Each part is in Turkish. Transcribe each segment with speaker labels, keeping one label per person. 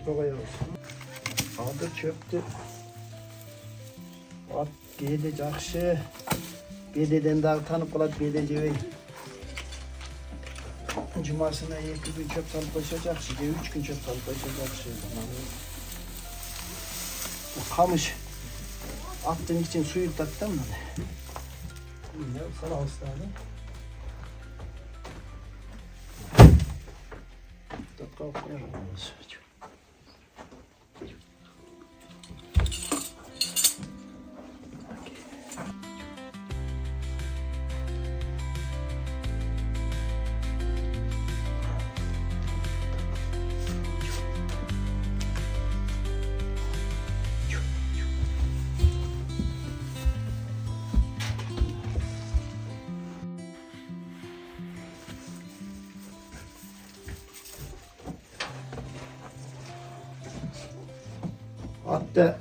Speaker 1: koyuyoruz. Adı çöptü. At gede жақшы. Bededen daha tanıp kalat bede jebey. Cumasına 2 gün çöp salıp koysa жақшы. 3 gün çöp salıp koysa жақшы. Kamış. Attığın için suyu taktın mı? Ne sana ısladı? Tatkal koyalımız. Hatta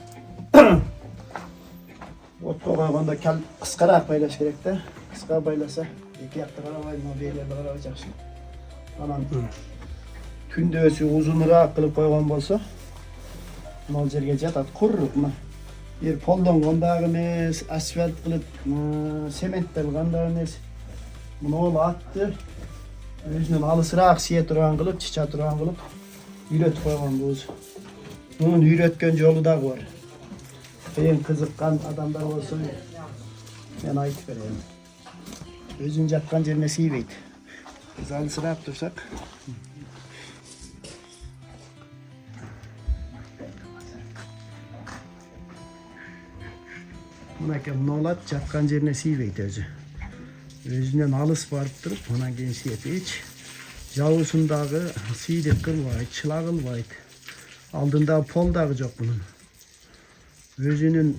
Speaker 1: ot koyğanda kal qısqaroq baylash kerak da. Qısqa baylasa iki yoqda qaramaydi, mobillarda qarab yaxshi. Anan tündösü uzunroq qilib qo'ygan bo'lsa, mol yerga jatat qurruq mı? Bir poldanğandağı emas, asfalt qilib, sementlanğandağı emas. Bunu ol attı. Özünün alısıroq siye turgan qilib, chicha turgan qilib үйrөtүp qo'ygan bu o'zi. Bunun үйrötken yolu da var. Benim kızıkkan adamlar olsun, ben ayıp vereyim. Özün jatkan yerine siyveydi. Biz alısıroq dursak. Bunake nolat jatkan yerine siyveydi özü. Özünden alыс barıp durup, ondan keyin siyep hiç. Javusundagı siydik kılbaydı, çıla kılbaydı. Aldığında pol dağı yok bunun. Özünün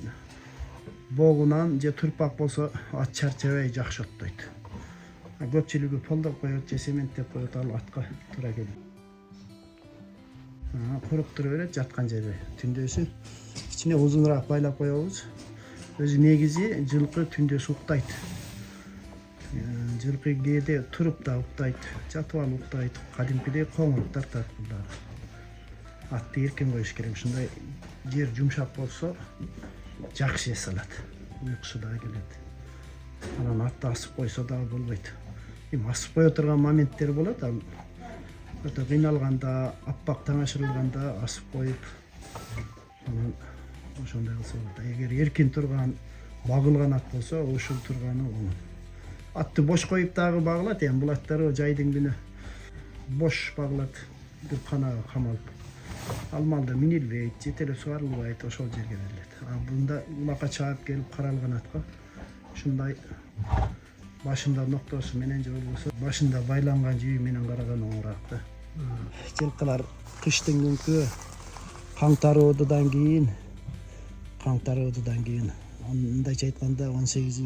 Speaker 1: boğunan je turpak bolsa at çerçeveyi жақсы otlaydı. Köpçülüğü pol da koyup, je sement dep koyup al atqa tura kelip. Kurup tura berет жатқан жери. Түндөсү içine uzunroq baylap koyabız. Özü negizi жылкы түндөсү уктайт. Жылкы кээде туруp да уктайт, жатып алып уктайт. Кадимкидей коңуруп тартат булар. Atты erken koyuş керек. Şunday yer yumuşak olsa жақсы ес alады. Uykusu da geledi. Anan atты asıp koysa da bolbaydı. Asıp koya oturgan momentler болады. Öte kıynalganda, appak taڭашырылганда asıp koyup ошондой кылса болот. Эгер эркин турган, багылган ат болсо, ошол турганы оңой. Атты бош коюп дагы багылат. Эми бул аттар жайдын күнү бош багылат. Бир канага камалып. Almalda minilbeyt, jetele suarılbayt, oşol jerge berilet. Bunda ulaka çağıp gelip karalgan atqa. Şunday başında noktası menen je bolsa, başında baylangan jüy menen karagan oңurakta. Жылкылар кыштын күnkü қаңтар оодудан кийин, андайча айтканда 18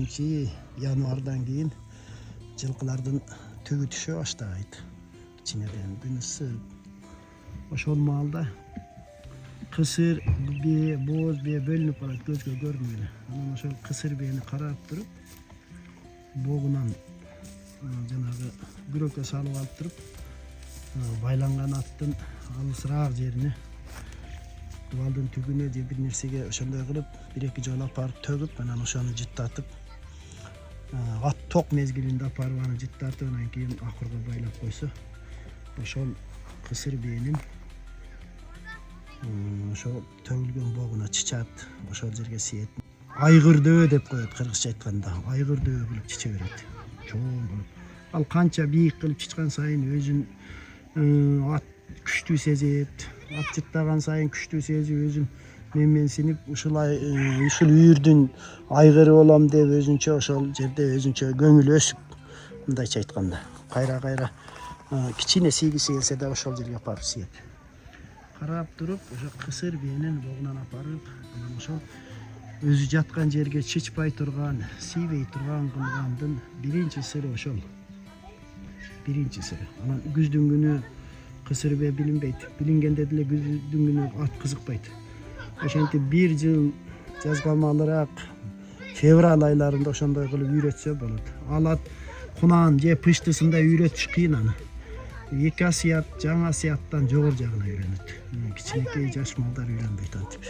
Speaker 1: январдан кийин жылкылардын төгү түшө баштайт. Кичинеден күн ысып. Oşol malda kısır bir boz bir bölünüp kalat gözge görmüyor. Ama oşol kısır beyni karap durup boğunan janağı gürökө salıp alıp durup baylangan attın alısıraaq жерине duvaldын tügüne je bir nersege ошондой кылып 1-2 жолу апарып төгүп анан ошону жыттатып ат ток мезгилинде апарып аны жыттатып анан кийин акырга байлап койсо ошол kısır beynin ошо төгүлгөн богуна чычат, ошол жерге сиет. Айгырдөө деп коет кыргызча айтканда. Айгырдөө болуп чиче берет. Чоң болуп. Ал канча бийик кылып чычкан сайын өзүн ат күчтүү сезет. Ат жыттаган сайын күчтүү сезип өзүн менсинип ушулай ушул үйүрдүн айгыры болом деп өзүнчө ошол жерде өзүнчө көңүл өсүп, мындайча айтканда. Кайра кичине сийгиси келсе да ошол жерге апарып сиет. Карап туруп, ошо кысыр бейнен богунан апарып, анан ошол өзү жаткан жерге чычпай турган, сийбей турган кылгандын биринчи сыры ошол. Биринчи сыры. Анан күздүн күнү кысыр бе билинбейт. Билингенде деле күздүн күнү ат кызыкпайт. Ошентип бир жыл жазгалмалыраак февраль айларында ошондой кылып үйрөтсө болот. Ал ат кунан же пыштысында үйрөтүш кыйын аны. Эки асыят жаңы асыяттан жогору жагына үйрөнөт. Кичинекей жаш малдар үйрөнбөйт антип.